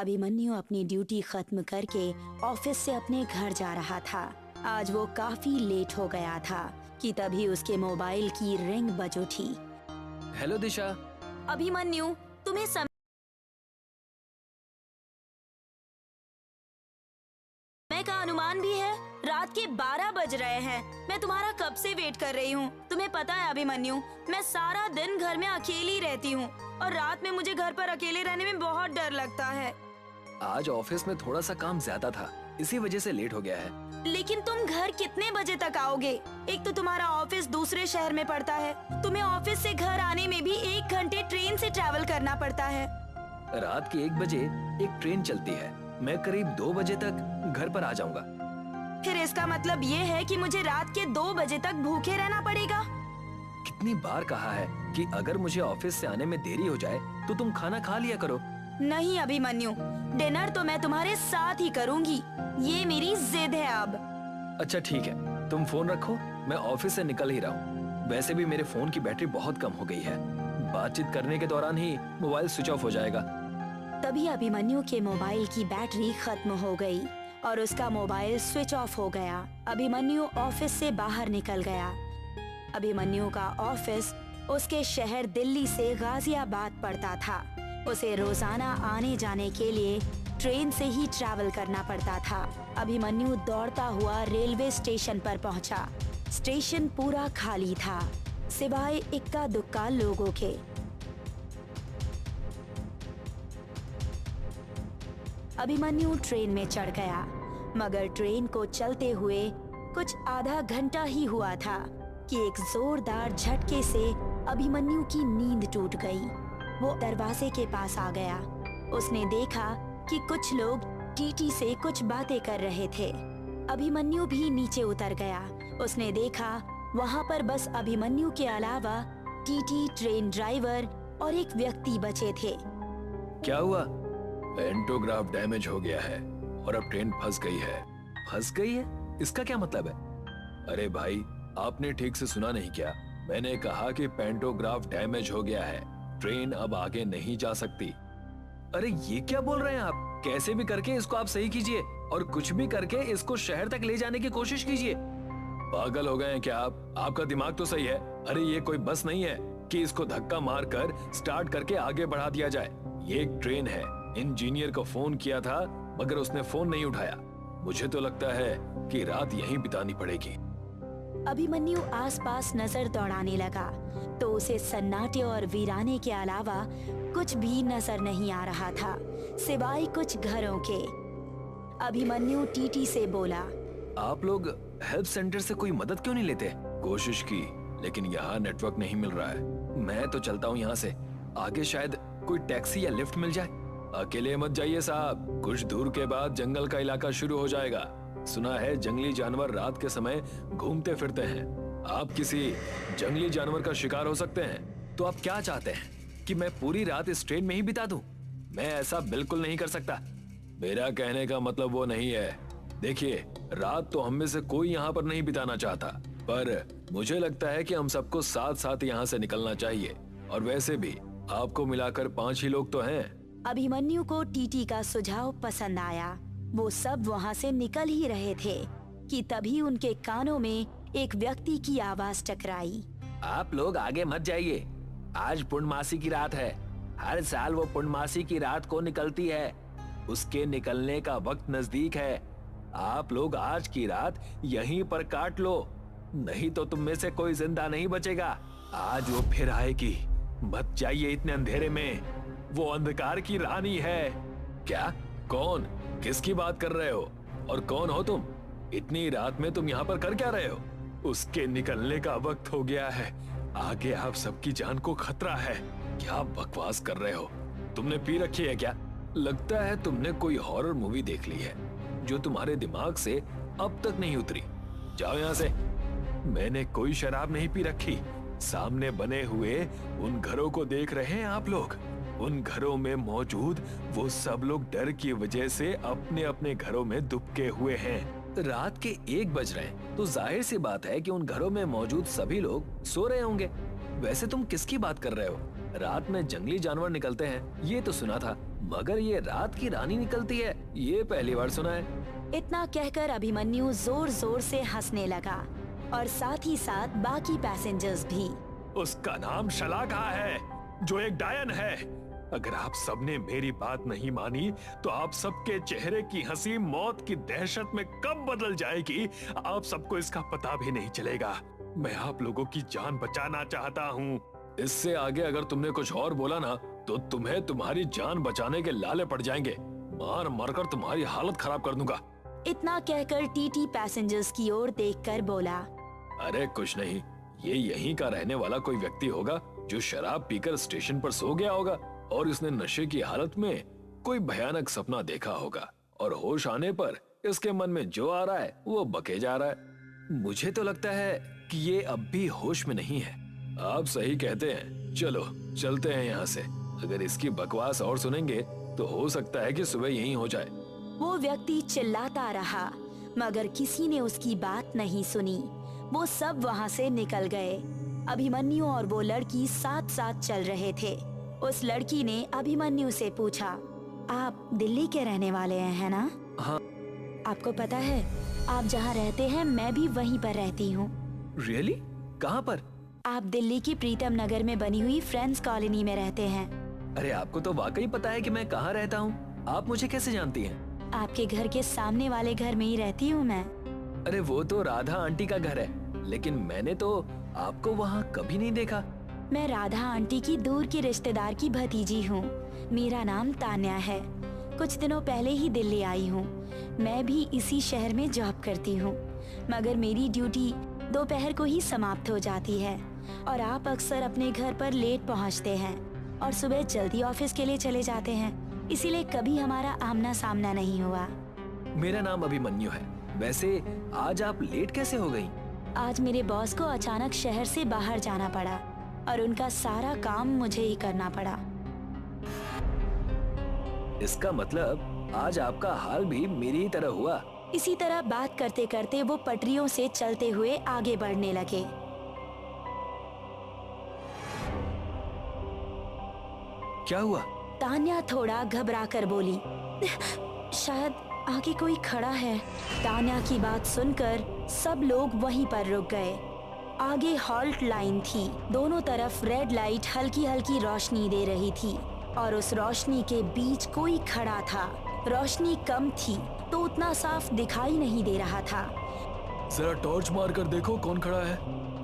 अभिमन्यु अपनी ड्यूटी खत्म करके ऑफिस से अपने घर जा रहा था। आज वो काफी लेट हो गया था कि तभी उसके मोबाइल की रिंग बज उठी। हेलो दिशा। अभिमन्यु, तुम्हें समय का अनुमान भी है? रात के 12 बज रहे हैं। मैं तुम्हारा कब से वेट कर रही हूँ। तुम्हें पता है अभिमन्यु, मैं सारा दिन घर में अकेली रहती हूँ और रात में मुझे घर पर अकेले रहने में बहुत डर लगता है। आज ऑफिस में थोड़ा सा काम ज्यादा था, इसी वजह से लेट हो गया है। लेकिन तुम घर कितने बजे तक आओगे? एक तो तुम्हारा ऑफिस दूसरे शहर में पड़ता है। तुम्हें ऑफिस से घर आने में भी 1 घंटे ट्रेन से ट्रैवल करना पड़ता है। रात के 1 बजे एक ट्रेन चलती है। मैं करीब 2 बजे तक घर पर आ जाऊंगा। फिर इसका मतलब ये है कि मुझे रात के 2 बजे तक भूखे रहना पड़ेगा। कितनी बार कहा है कि अगर मुझे ऑफिस से आने में देरी हो जाए तो तुम खाना खा लिया करो। नहीं अभिमन्यु, डिनर तो मैं तुम्हारे साथ ही करूंगी। ये मेरी जिद है अब। अच्छा ठीक है, तुम फोन रखो, मैं ऑफिस से निकल ही रहा हूँ। वैसे भी मेरे फोन की बैटरी बहुत कम हो गई है। बातचीत करने के दौरान ही मोबाइल स्विच ऑफ हो जाएगा। तभी अभिमन्यु के मोबाइल की बैटरी खत्म हो गई और उसका मोबाइल स्विच ऑफ हो गया। अभिमन्यु ऑफिस से बाहर निकल गया। अभिमन्यु का ऑफिस उसके शहर दिल्ली से गाजियाबाद पड़ता था। उसे रोजाना आने जाने के लिए ट्रेन से ही ट्रैवल करना पड़ता था। अभिमन्यु दौड़ता हुआ रेलवे स्टेशन पर पहुंचा। स्टेशन पूरा खाली था, सिवाय इक्का दुक्का लोगों के। अभिमन्यु ट्रेन में चढ़ गया, मगर ट्रेन को चलते हुए कुछ आधा घंटा ही हुआ था कि एक जोरदार झटके से अभिमन्यु की नींद टूट गई। वो दरवाजे के पास आ गया। उसने देखा कि कुछ लोग टीटी से कुछ बातें कर रहे थे। अभिमन्यु भी नीचे उतर गया। उसने देखा वहाँ पर बस अभिमन्यु के अलावा टीटी, ट्रेन ड्राइवर और एक व्यक्ति बचे थे। क्या हुआ? पेंटोग्राफ डैमेज हो गया है और अब ट्रेन फंस गई है। फंस गई है? इसका क्या मतलब है? अरे भाई, आपने ठीक से सुना नहीं क्या? मैंने कहा कि पेंटोग्राफ डैमेज हो गया है, ट्रेन अब आगे नहीं जा सकती। अरे ये क्या बोल रहे हैं आप? कैसे भी करके इसको आप सही कीजिए और कुछ भी करके इसको शहर तक ले जाने की कोशिश कीजिए। पागल हो गए हैं क्या आप? आपका दिमाग तो सही है। अरे ये कोई बस नहीं है कि इसको धक्का मारकर स्टार्ट करके आगे बढ़ा दिया जाए। ये एक ट्रेन है। इंजीनियर को फोन किया था मगर उसने फोन नहीं उठाया। मुझे तो लगता है कि रात यहीं बितानी पड़ेगी। अभिमन्यु आसपास नजर दौड़ाने लगा तो उसे सन्नाटे और वीराने के अलावा कुछ भी नजर नहीं आ रहा था, सिवाय कुछ घरों के। अभिमन्यु टीटी से बोला, आप लोग हेल्प सेंटर से कोई मदद क्यों नहीं लेते? कोशिश की लेकिन यहाँ नेटवर्क नहीं मिल रहा है। मैं तो चलता हूँ यहाँ से। आगे शायद कोई टैक्सी या लिफ्ट मिल जाए। अकेले मत जाइए साहब, कुछ दूर के बाद जंगल का इलाका शुरू हो जाएगा। सुना है जंगली जानवर रात के समय घूमते फिरते हैं। आप किसी जंगली जानवर का शिकार हो सकते हैं। तो आप क्या चाहते हैं कि मैं पूरी रात इस ट्रेन में ही बिता दूं? मैं ऐसा बिल्कुल नहीं कर सकता। मेरा कहने का मतलब वो नहीं है। देखिए, रात तो हम में से कोई यहाँ पर नहीं बिताना चाहता, पर मुझे लगता है कि हम सबको साथ साथ यहाँ से निकलना चाहिए। और वैसे भी आपको मिलाकर 5 ही लोग तो हैं। अभिमन्यु को टीटी का सुझाव पसंद आया। वो सब वहाँ से निकल ही रहे थे कि तभी उनके कानों में एक व्यक्ति की आवाज टकराई। आप लोग आगे मत जाइए, आज पूर्णमासी की रात है। हर साल वो पूर्णमासी की रात को निकलती है। उसके निकलने का वक्त नजदीक है। आप लोग आज की रात यहीं पर काट लो, नहीं तो तुम में से कोई जिंदा नहीं बचेगा। आज वो फिर आएगी। मत जाइए इतने अंधेरे में। वो अंधकार की रानी है। क्या? कौन? किसकी बात कर रहे हो? और कौन हो तुम? इतनी रात में तुम यहाँ पर कर क्या रहे हो? उसके निकलने का वक्त हो गया है। आगे आप सबकी जान को खतरा है। क्या बकवास कर रहे हो? तुमने पी रखी है क्या? लगता है तुमने कोई हॉरर मूवी देख ली है जो तुम्हारे दिमाग से अब तक नहीं उतरी। जाओ यहाँ से। मैंने कोई शराब नहीं पी रखी। सामने बने हुए उन घरों को देख रहे हैं आप लोग? उन घरों में मौजूद वो सब लोग डर की वजह से अपने अपने घरों में दुबके हुए हैं। रात के 1 बज रहे हैं तो जाहिर सी बात है कि उन घरों में मौजूद सभी लोग सो रहे होंगे। वैसे तुम किसकी बात कर रहे हो? रात में जंगली जानवर निकलते हैं ये तो सुना था, मगर ये रात की रानी निकलती है, ये पहली बार सुना है। इतना कहकर अभिमन्यु जोर जोर से हंसने लगा और साथ ही साथ बाकी पैसेंजर्स भी। उसका नाम शलाका है, जो एक डायन है। अगर आप सबने मेरी बात नहीं मानी तो आप सबके चेहरे की हंसी मौत की दहशत में कब बदल जाएगी, आप सबको इसका पता भी नहीं चलेगा। मैं आप लोगों की जान बचाना चाहता हूँ। इससे आगे अगर तुमने कुछ और बोला ना तो तुम्हें तुम्हारी जान बचाने के लाले पड़ जाएंगे। मार मार कर तुम्हारी हालत खराब कर दूंगा। इतना कहकर टीटी पैसेंजर्स की ओर देखकर बोला, अरे कुछ नहीं, ये यहीं का रहने वाला कोई व्यक्ति होगा जो शराब पीकर स्टेशन पर सो गया होगा और इसने नशे की हालत में कोई भयानक सपना देखा होगा और होश आने पर इसके मन में जो आ रहा है वो बके जा रहा है। मुझे तो लगता है कि ये अब भी होश में नहीं है। आप सही कहते हैं, चलो चलते हैं यहाँ से। अगर इसकी बकवास और सुनेंगे तो हो सकता है कि सुबह यहीं हो जाए। वो व्यक्ति चिल्लाता रहा मगर किसी ने उसकी बात नहीं सुनी। वो सब वहाँ से निकल गए। अभिमन्यु और वो लड़की साथ साथ चल रहे थे। उस लड़की ने अभिमन्यु से पूछा, आप दिल्ली के रहने वाले हैं, है ना? हाँ। आपको पता है, आप जहाँ रहते हैं मैं भी वहीं पर रहती हूँ। रियली? कहाँ पर? आप दिल्ली की प्रीतम नगर में बनी हुई फ्रेंड्स कॉलोनी में रहते हैं। अरे आपको तो वाकई पता है कि मैं कहाँ रहता हूँ। आप मुझे कैसे जानती हैं? आपके घर के सामने वाले घर में ही रहती हूँ मैं। अरे वो तो राधा आंटी का घर है, लेकिन मैंने तो आपको वहाँ कभी नहीं देखा। मैं राधा आंटी की दूर की रिश्तेदार की भतीजी हूँ। मेरा नाम तान्या है। कुछ दिनों पहले ही दिल्ली आई हूँ। मैं भी इसी शहर में जॉब करती हूँ, मगर मेरी ड्यूटी दोपहर को ही समाप्त हो जाती है और आप अक्सर अपने घर पर लेट पहुँचते हैं और सुबह जल्दी ऑफिस के लिए चले जाते हैं, इसीलिए कभी हमारा आमना सामना नहीं हुआ। मेरा नाम अभिमन्यु है। वैसे आज आप लेट कैसे हो गई? आज मेरे बॉस को अचानक शहर से बाहर जाना पड़ा और उनका सारा काम मुझे ही करना पड़ा। इसका मतलब आज आपका हाल भी मेरी ही तरह हुआ। इसी तरह बात करते करते वो पटरियों से चलते हुए आगे बढ़ने लगे। क्या हुआ? तान्या थोड़ा घबरा कर बोली, शायद आगे कोई खड़ा है। तान्या की बात सुनकर सब लोग वहीं पर रुक गए। आगे हॉल्ट लाइन थी। दोनों तरफ रेड लाइट हल्की हल्की रोशनी दे रही थी और उस रोशनी के बीच कोई खड़ा था। रोशनी कम थी तो उतना साफ दिखाई नहीं दे रहा था। जरा टॉर्च मार कर देखो कौन खड़ा है।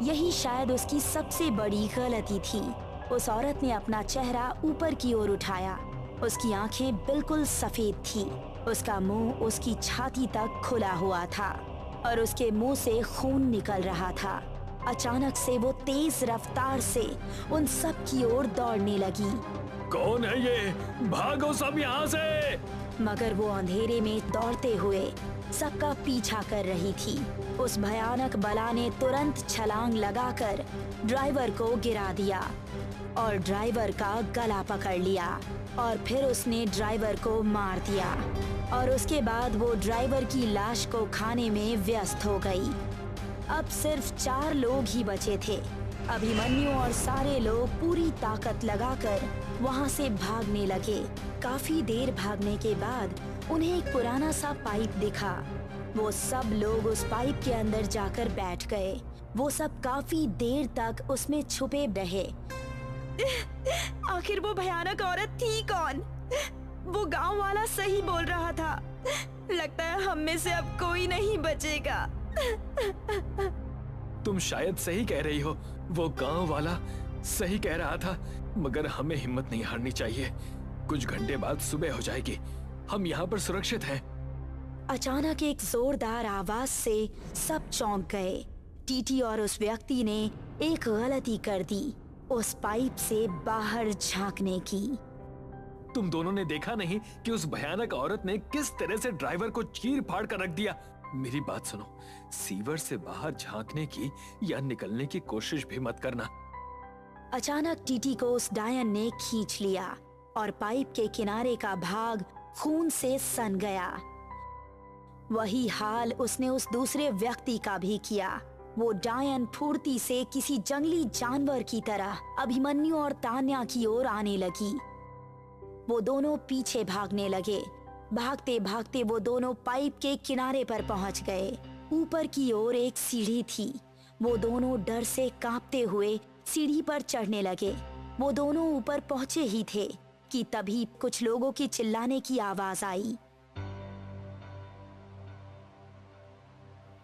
यही शायद उसकी सबसे बड़ी गलती थी। उस औरत ने अपना चेहरा ऊपर की ओर उठाया। उसकी आंखें बिल्कुल सफेद थी। उसका मुंह उसकी छाती तक खुला हुआ था और उसके मुंह से खून निकल रहा था। अचानक से वो तेज रफ्तार से उन सब की ओर दौड़ने लगी। कौन है ये? भागो सब यहाँ से! मगर वो अंधेरे में दौड़ते हुए सबका पीछा कर रही थी। उस भयानक बला ने तुरंत छलांग लगाकर ड्राइवर को गिरा दिया और ड्राइवर का गला पकड़ लिया और फिर उसने ड्राइवर को मार दिया और उसके बाद वो ड्राइवर की लाश को खाने में व्यस्त हो गई। अब सिर्फ 4 लोग ही बचे थे। अभिमन्यु और सारे लोग पूरी ताकत लगाकर वहाँ से भागने लगे। काफी देर भागने के बाद उन्हें एक पुराना सा पाइप दिखा। वो सब लोग उस पाइप के अंदर जाकर बैठ गए। वो सब काफी देर तक उसमें छुपे रहे। आखिर वो भयानक औरत थी कौन? वो गांव वाला सही बोल रहा था। लगता है हम में से अब कोई नहीं बचेगा। तुम शायद सही कह रही हो। वो गांव वाला सही कह रहा था, मगर हमें हिम्मत नहीं हारनी चाहिए। कुछ घंटे बाद सुबह हो जाएगी। हम यहाँ पर सुरक्षित हैं। अचानक एक जोरदार आवाज से सब चौंक गए। टीटी और उस व्यक्ति ने एक गलती कर दी, उस पाइप से बाहर झांकने की। तुम दोनों ने देखा नहीं कि उस भयानक औरत ने किस तरह से ड्राइवर को चीर फाड़ कर रख दिया? मेरी बात सुनो, सीवर से बाहर झांकने की या निकलने की कोशिश भी मत करना। अचानक टीटी को उस डायन ने खींच लिया और पाइप के किनारे का भाग खून से सन गया। वही हाल उसने उस दूसरे व्यक्ति का भी किया। वो डायन फुर्ती से किसी जंगली जानवर की तरह अभिमन्यु और तान्या की ओर आने लगी। वो दोनों पीछे भागने लगे। भागते भागते वो दोनों पाइप के किनारे पर पहुंच गए। ऊपर की ओर एक सीढ़ी थी। वो दोनों डर से कांपते हुए सीढ़ी पर चढ़ने लगे। वो दोनों ऊपर पहुंचे ही थे कि तभी कुछ लोगों की चिल्लाने की आवाज आई।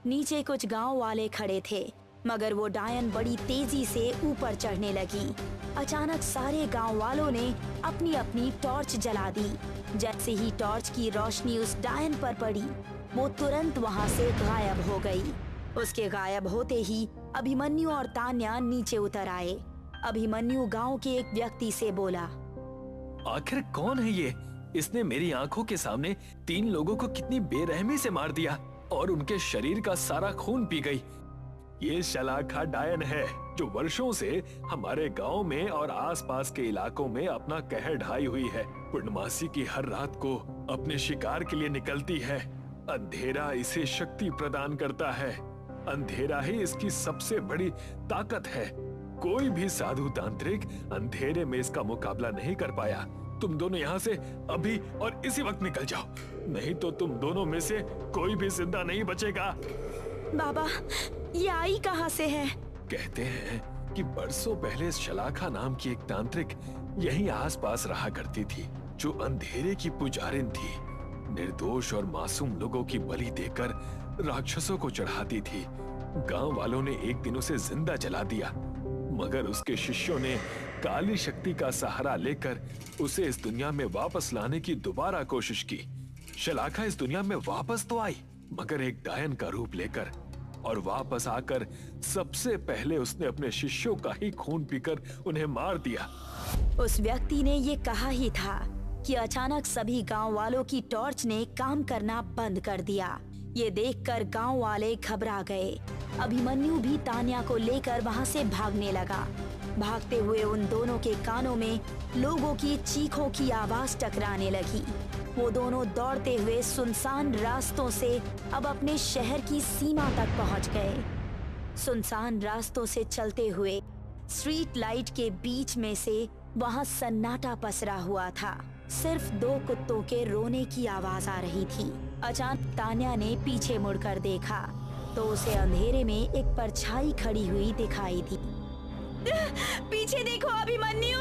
नीचे कुछ गांव वाले खड़े थे, मगर वो डायन बड़ी तेजी से ऊपर चढ़ने लगी। अचानक सारे गांव वालों ने अपनी अपनी टॉर्च जला दी। जैसे ही टॉर्च की रोशनी उस डायन पर पड़ी, वो तुरंत वहां से गायब हो गई। उसके गायब होते ही अभिमन्यु और तान्या नीचे उतर आए। अभिमन्यु गांव के एक व्यक्ति से बोला, आखिर कौन है ये? इसने मेरी आंखों के सामने 3 लोगों को कितनी बेरहमी से मार दिया और उनके शरीर का सारा खून पी गई। ये शलाखा डायन है जो वर्षों से हमारे गांव में और आसपास के इलाकों में अपना कहर ढाई हुई है। पूर्णमासी की हर रात को अपने शिकार के लिए निकलती है। अंधेरा इसे शक्ति प्रदान करता है। अंधेरा ही इसकी सबसे बड़ी ताकत है। कोई भी साधु तांत्रिक अंधेरे में इसका मुकाबला नहीं कर पाया। तुम दोनों यहाँ से अभी और इसी वक्त निकल जाओ, नहीं तो तुम दोनों में से कोई भी जिंदा नहीं बचेगा। बाबा, ये आई कहाँ से है? कहते हैं कि बरसों पहले शलाखा नाम की एक तांत्रिक यहीं आसपास रहा करती थी, जो अंधेरे की पुजारिन थी। निर्दोष और मासूम लोगों की बलि देकर राक्षसों को चढ़ाती थी। गांव वालों ने एक दिन उसे जिंदा जला दिया, मगर उसके शिष्यों ने काली शक्ति का सहारा लेकर उसे इस दुनिया में वापस लाने की दोबारा कोशिश की। शलाखा इस दुनिया में वापस तो आई, मगर एक डायन का रूप लेकर, और वापस आकर सबसे पहले उसने अपने शिष्यों का ही खून पीकर उन्हें मार दिया। उस व्यक्ति ने ये कहा ही था कि अचानक सभी गांव वालों की टॉर्च ने काम करना बंद कर दिया। ये देखकर गांव वाले घबरा गए। अभिमन्यु भी तान्या को लेकर वहां से भागने लगा। भागते हुए उन दोनों के कानों में लोगों की चीखों की आवाज टकराने लगी। वो दोनों दौड़ते हुए सुनसान रास्तों से अब अपने शहर की सीमा तक पहुंच गए। सुनसान रास्तों से चलते हुए स्ट्रीट लाइट के बीच में से वहां सन्नाटा पसरा हुआ था। सिर्फ 2 कुत्तों के रोने की आवाज आ रही थी। अचानक तान्या ने पीछे मुड़कर देखा तो उसे अंधेरे में एक परछाई खड़ी हुई दिखाई दी। पीछे देखो अभिमन्यु!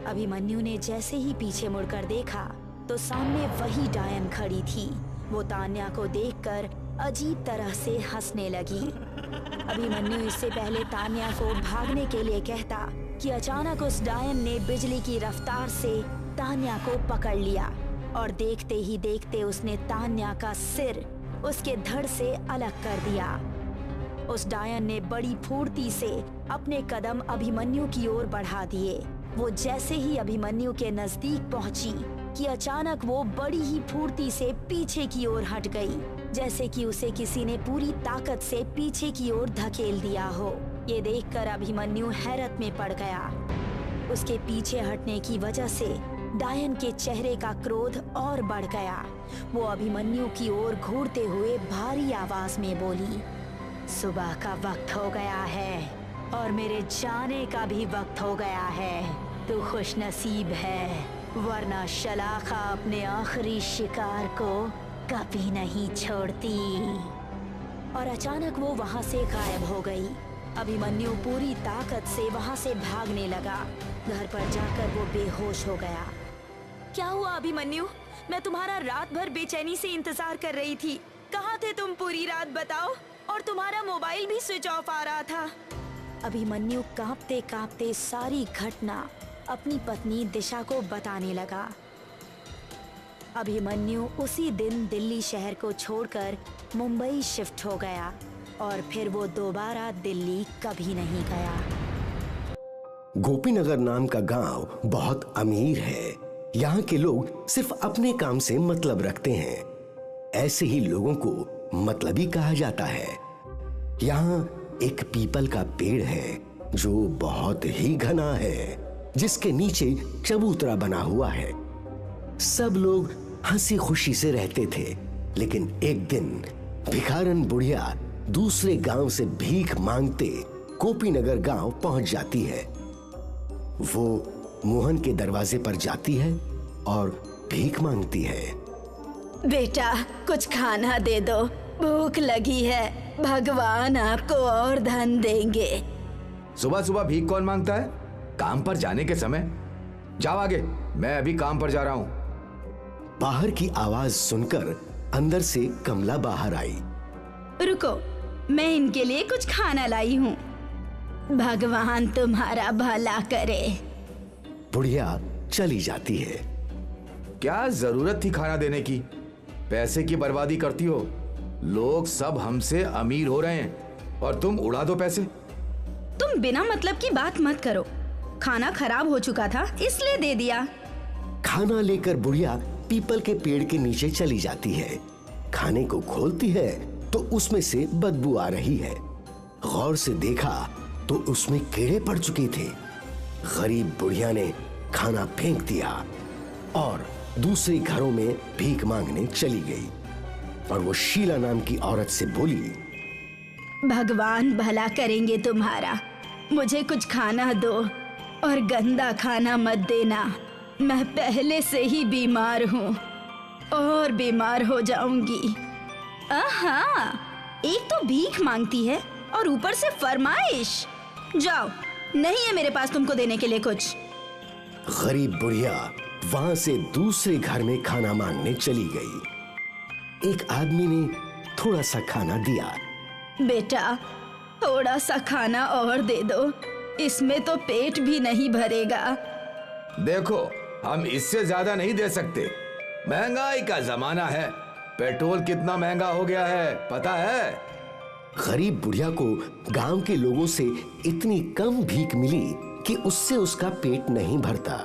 अभिमन्यु ने जैसे ही पीछे मुड़कर देखा तो सामने वही डायन खड़ी थी। वो तान्या को देखकर अजीब तरह से हंसने लगी। अभिमन्यु इससे पहले तान्या को भागने के लिए कहता कि अचानक उस डायन ने बिजली की रफ्तार से तान्या को पकड़ लिया और देखते ही देखते उसने तान्या का सिर उसके धड़ से अलग कर दिया। उस डायन ने बड़ी फुर्ती से अपने कदम अभिमन्यु की ओर बढ़ा दिए। वो जैसे ही अभिमन्यु के नजदीक पहुंची कि अचानक वो बड़ी ही फुर्ती से पीछे की ओर हट गई, जैसे कि उसे किसी ने पूरी ताकत से पीछे की ओर धकेल दिया हो। ये देखकर अभिमन्यु हैरत में पड़ गया। उसके पीछे हटने की वजह से डायन के चेहरे का क्रोध और बढ़ गया। वो अभिमन्यु की ओर घूरते हुए भारी आवाज में बोली, सुबह का वक्त हो गया है और मेरे जाने का भी वक्त हो गया है। तू खुशनसीब है, वरना शलाखा अपने आखिरी शिकार को कभी नहीं छोड़ती। और अचानक वो वहां से गायब हो गई। अभिमन्यु पूरी ताकत से वहां से भागने लगा। घर पर जाकर वो बेहोश हो गया। क्या हुआ अभिमन्यु? मैं तुम्हारा रात भर बेचैनी से इंतजार कर रही थी। कहाँ थे तुम पूरी रात बताओ? और तुम्हारा मोबाइल भी स्विच ऑफ आ रहा था। अभिमन्यु कांपते कांपते सारी घटना अपनी पत्नी दिशा को बताने लगा। अभिमन्यु उसी दिन दिल्ली शहर को छोड़कर मुंबई शिफ्ट हो गया और फिर वो दोबारा दिल्ली कभी नहीं गया। गोपीनगर नाम का गांव बहुत अमीर है। यहाँ के लोग सिर्फ अपने काम से मतलब रखते हैं। ऐसे ही लोगों को मतलबी कहा जाता है। यहाँ एक पीपल का पेड़ है जो बहुत ही घना है, जिसके नीचे चबूतरा बना हुआ है। सब लोग हंसी खुशी से रहते थे, लेकिन एक दिन भिखारन बुढ़िया दूसरे गांव से भीख मांगते गोपीनगर गांव पहुंच जाती है। वो मोहन के दरवाजे पर जाती है और भीख मांगती है। बेटा कुछ खाना दे दो, भूख लगी है, भगवान आपको और धन देंगे। सुबह सुबह भीख कौन मांगता है? काम पर जाने के समय। जाओ आगे, मैं अभी काम पर जा रहा हूँ। बाहर की आवाज सुनकर अंदर से कमला बाहर आई। रुको, मैं इनके लिए कुछ खाना लाई हूँ। भगवान तुम्हारा भला करे। बुढ़िया चली जाती है। क्या जरूरत थी खाना देने की? पैसे की बर्बादी करती हो। लोग सब हमसे अमीर हो रहे हैं और तुम उड़ा दो पैसे। तुम बिना मतलब की बात मत करो। खाना खराब हो चुका था इसलिए दे दिया। खाना लेकर बुढ़िया पीपल के पेड़ के नीचे चली जाती है। खाने को खोलती है तो उसमें से बदबू आ रही है। गौर से देखा तो उसमें कीड़े पड़ चुके थे। गरीब बुढ़िया ने खाना फेंक दिया और दूसरे घरों में भीख मांगने चली गई। और वो शीला नाम की औरत से बोली, भगवान भला करेंगे तुम्हारा, मुझे कुछ खाना दो और गंदा खाना मत देना। मैं पहले से ही बीमार हूँ और बीमार हो जाऊंगी। आहा, एक तो भीख मांगती है और ऊपर से फरमाइश। जाओ, नहीं है मेरे पास तुमको देने के लिए कुछ। गरीब बुढ़िया वहां से दूसरे घर में खाना मांगने चली गई। एक आदमी ने थोड़ा सा खाना दिया। बेटा थोड़ा सा खाना और दे दो, इसमें तो पेट भी नहीं भरेगा। देखो, हम इससे ज्यादा नहीं दे सकते। महंगाई का जमाना है। पेट्रोल कितना महंगा हो गया है पता है? गरीब बुढ़िया को गांव के लोगों से इतनी कम भीख मिली कि उससे उसका पेट नहीं भरता।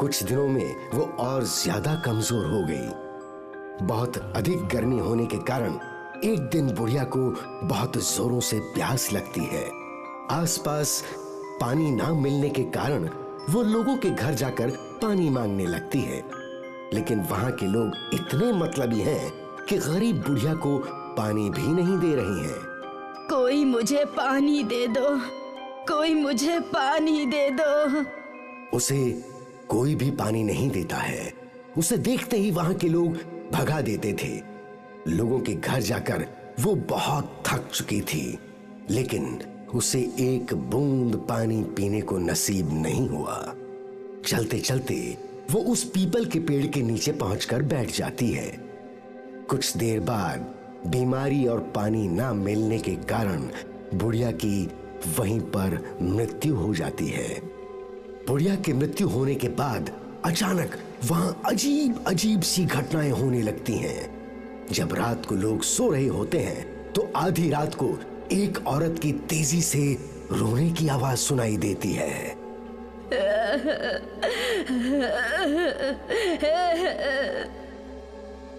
कुछ दिनों में वो और ज्यादा कमजोर हो गई। बहुत अधिक गर्मी होने के कारण एक दिन बुढ़िया को बहुत जोरों से प्यास लगती है। आसपास पानी ना मिलने के कारण वो लोगों के घर जाकर पानी मांगने लगती है। लेकिन वहां के लोग इतने मतलबी हैं कि गरीब बुढ़िया को पानी भी नहीं दे रही हैं। कोई मुझे पानी दे दो, कोई मुझे पानी दे दो। उसे कोई भी पानी नहीं देता है। उसे देखते ही वहां के लोग भगा देते थे। लोगों के घर जाकर वो बहुत थक चुकी थी, लेकिन उसे एक बूंद पानी पीने को नसीब नहीं हुआ। चलते चलते वो उस पीपल के पेड़ के नीचे पहुंचकर बैठ जाती है। कुछ देर बाद बीमारी और पानी ना मिलने के कारण बुढ़िया की वहीं पर मृत्यु हो जाती है। बुढ़िया की मृत्यु होने के बाद अचानक वहां अजीब अजीब सी घटनाएं होने लगती हैं। जब रात को लोग सो रहे होते हैं तो आधी रात को एक औरत की तेजी से रोने की आवाज सुनाई देती है।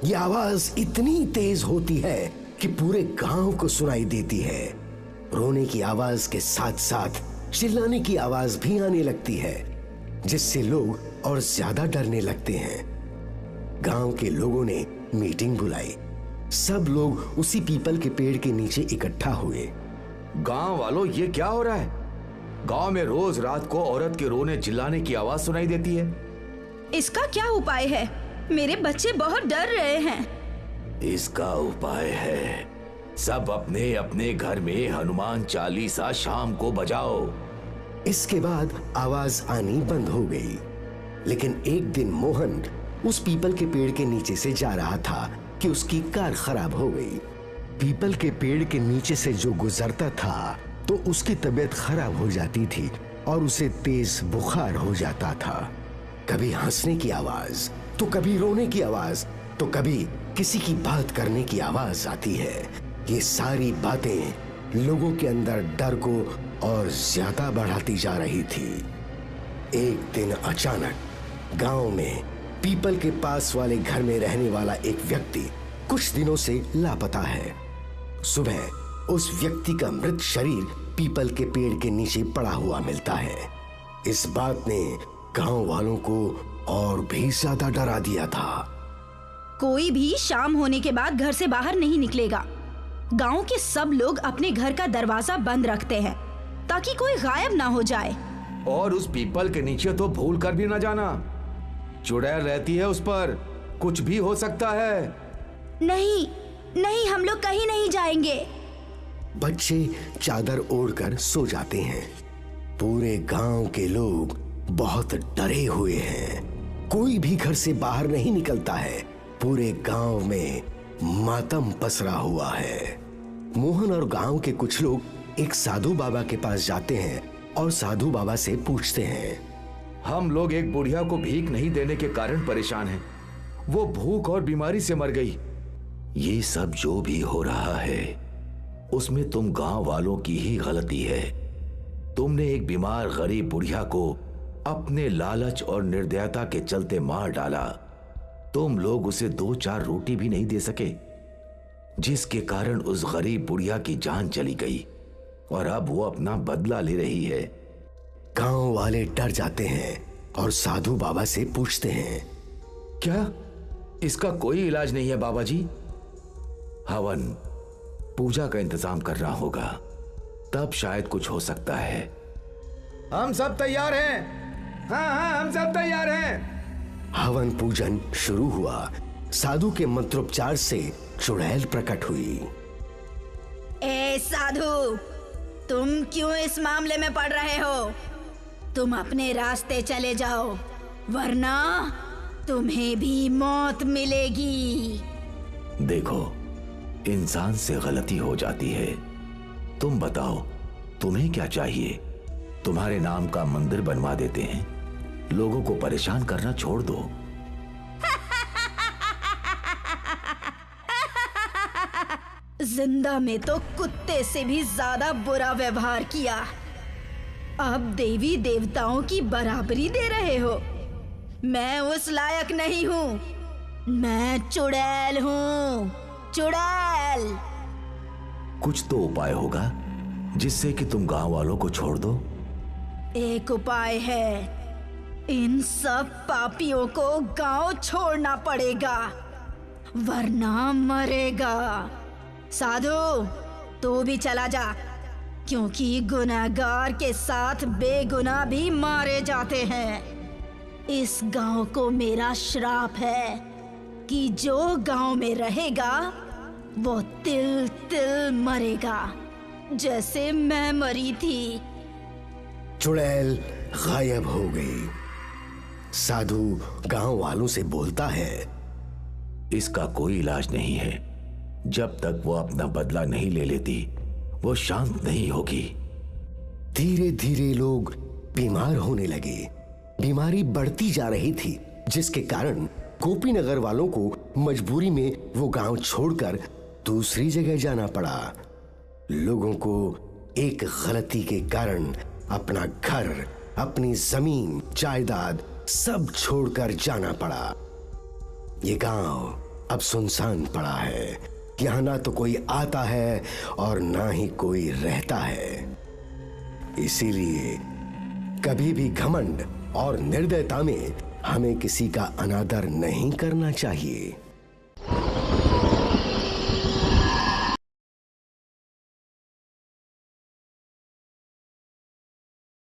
यह आवाज इतनी तेज होती है कि पूरे गांव को सुनाई देती है। रोने की आवाज के साथ साथ चिल्लाने की आवाज भी आने लगती है, जिससे लोग और ज्यादा डरने लगते हैं। गांव के लोगों ने मीटिंग बुलाई। सब लोग उसी पीपल के पेड़ के नीचे इकट्ठा हुए। गांव वालों, ये क्या हो रहा है? गांव में रोज रात को औरत के रोने चिल्लाने की आवाज सुनाई देती है। इसका क्या उपाय है? मेरे बच्चे बहुत डर रहे हैं। इसका उपाय है, सब अपने अपने घर में हनुमान चालीसा शाम को बजाओ। इसके बाद आवाज आनी बंद हो गई। लेकिन एक दिन मोहन उस पीपल के पेड़ के नीचे से जा रहा था कि उसकी कार खराब हो गई। पीपल के पेड़ के नीचे से जो गुजरता था तो उसकी तबीयत खराब हो जाती थी और उसे तेज बुखार हो जाता था। कभी हंसने की आवाज, तो कभी रोने की आवाज, तो कभी किसी की बात करने की आवाज आती है। ये सारी बातें लोगों के अंदर डर को और ज्यादा बढ़ाती जा रही थी। एक दिन अचानक गांव में पीपल के पास वाले घर में रहने वाला एक व्यक्ति कुछ दिनों से लापता है। सुबह उस व्यक्ति का मृत शरीर पीपल के पेड़ के नीचे पड़ा हुआ मिलता है। इस बात ने गांव वालों को और भी ज्यादा डरा दिया था। कोई भी शाम होने के बाद घर से बाहर नहीं निकलेगा। गांव के सब लोग अपने घर का दरवाजा बंद रखते हैं ताकि कोई गायब ना हो जाए। और उस पीपल के नीचे तो भूल कर भी ना जाना। चुड़ैल रहती है उस पर, कुछ भी हो सकता है। नहीं नहीं, हम लोग कहीं नहीं जाएंगे। बच्चे चादर ओढ़कर सो जाते हैं। पूरे गांव के लोग बहुत डरे हुए हैं। कोई भी घर से बाहर नहीं निकलता है। पूरे गांव में मातम पसरा हुआ है। मोहन और गांव के कुछ लोग एक साधु बाबा के पास जाते हैं और साधु बाबा से पूछते हैं, हम लोग एक बुढ़िया को भीख नहीं देने के कारण परेशान हैं। वो भूख और बीमारी से मर गई। ये सब जो भी हो रहा है उसमें तुम गांव वालों की ही गलती है। तुमने एक बीमार गरीब बुढ़िया को अपने लालच और निर्दयता के चलते मार डाला। तुम लोग उसे 2-4 रोटी भी नहीं दे सके, जिसके कारण उस गरीब बुढ़िया की जान चली गई और अब वो अपना बदला ले रही है। गांव वाले डर जाते हैं और साधु बाबा से पूछते हैं, क्या इसका कोई इलाज नहीं है बाबा जी? हवन, पूजा का इंतजाम करना होगा, तब शायद कुछ हो सकता है। हम सब तैयार हैं। हाँ, हम सब तैयार हैं। हवन पूजन शुरू हुआ। साधु के मंत्रोपचार से चुड़ैल प्रकट हुई। ए साधु, तुम क्यों इस मामले में पड़ रहे हो? तुम अपने रास्ते चले जाओ, वरना तुम्हें भी मौत मिलेगी। देखो, इंसान से गलती हो जाती है। तुम बताओ, तुम्हें क्या चाहिए? तुम्हारे नाम का मंदिर बनवा देते हैं। लोगों को परेशान करना छोड़ दो। जिंदा में तो कुत्ते से भी ज्यादा बुरा व्यवहार किया, अब देवी देवताओं की बराबरी दे रहे हो। मैं उस लायक नहीं हूँ। मैं चुड़ैल हूँ, चुड़ैल। कुछ तो उपाय होगा जिससे कि तुम गांव वालों को छोड़ दो। एक उपाय है, इन सब पापियों को गांव छोड़ना पड़ेगा, वरना मरेगा। साधु, तू भी चला जा, क्योंकि गुनहगार के साथ बेगुनाह भी मारे जाते हैं। इस गांव को मेरा श्राप है कि जो गांव में रहेगा वो तिल तिल मरेगा, जैसे मैं मरी थी। चुड़ैल गायब हो गई। साधु गांव वालों से बोलता है, इसका कोई इलाज नहीं है। जब तक वो अपना बदला नहीं ले लेती, वो शांत नहीं होगी। धीरे धीरे लोग बीमार होने लगे। बीमारी बढ़ती जा रही थी, जिसके कारण गोपीनगर वालों को मजबूरी में वो गांव छोड़कर दूसरी जगह जाना पड़ा। लोगों को एक गलती के कारण अपना घर, अपनी जमीन, जायदाद सब छोड़कर जाना पड़ा। ये गांव अब सुनसान पड़ा है। यहाँ ना तो कोई आता है और ना ही कोई रहता है। इसीलिए कभी भी घमंड और निर्दयता में हमें किसी का अनादर नहीं करना चाहिए।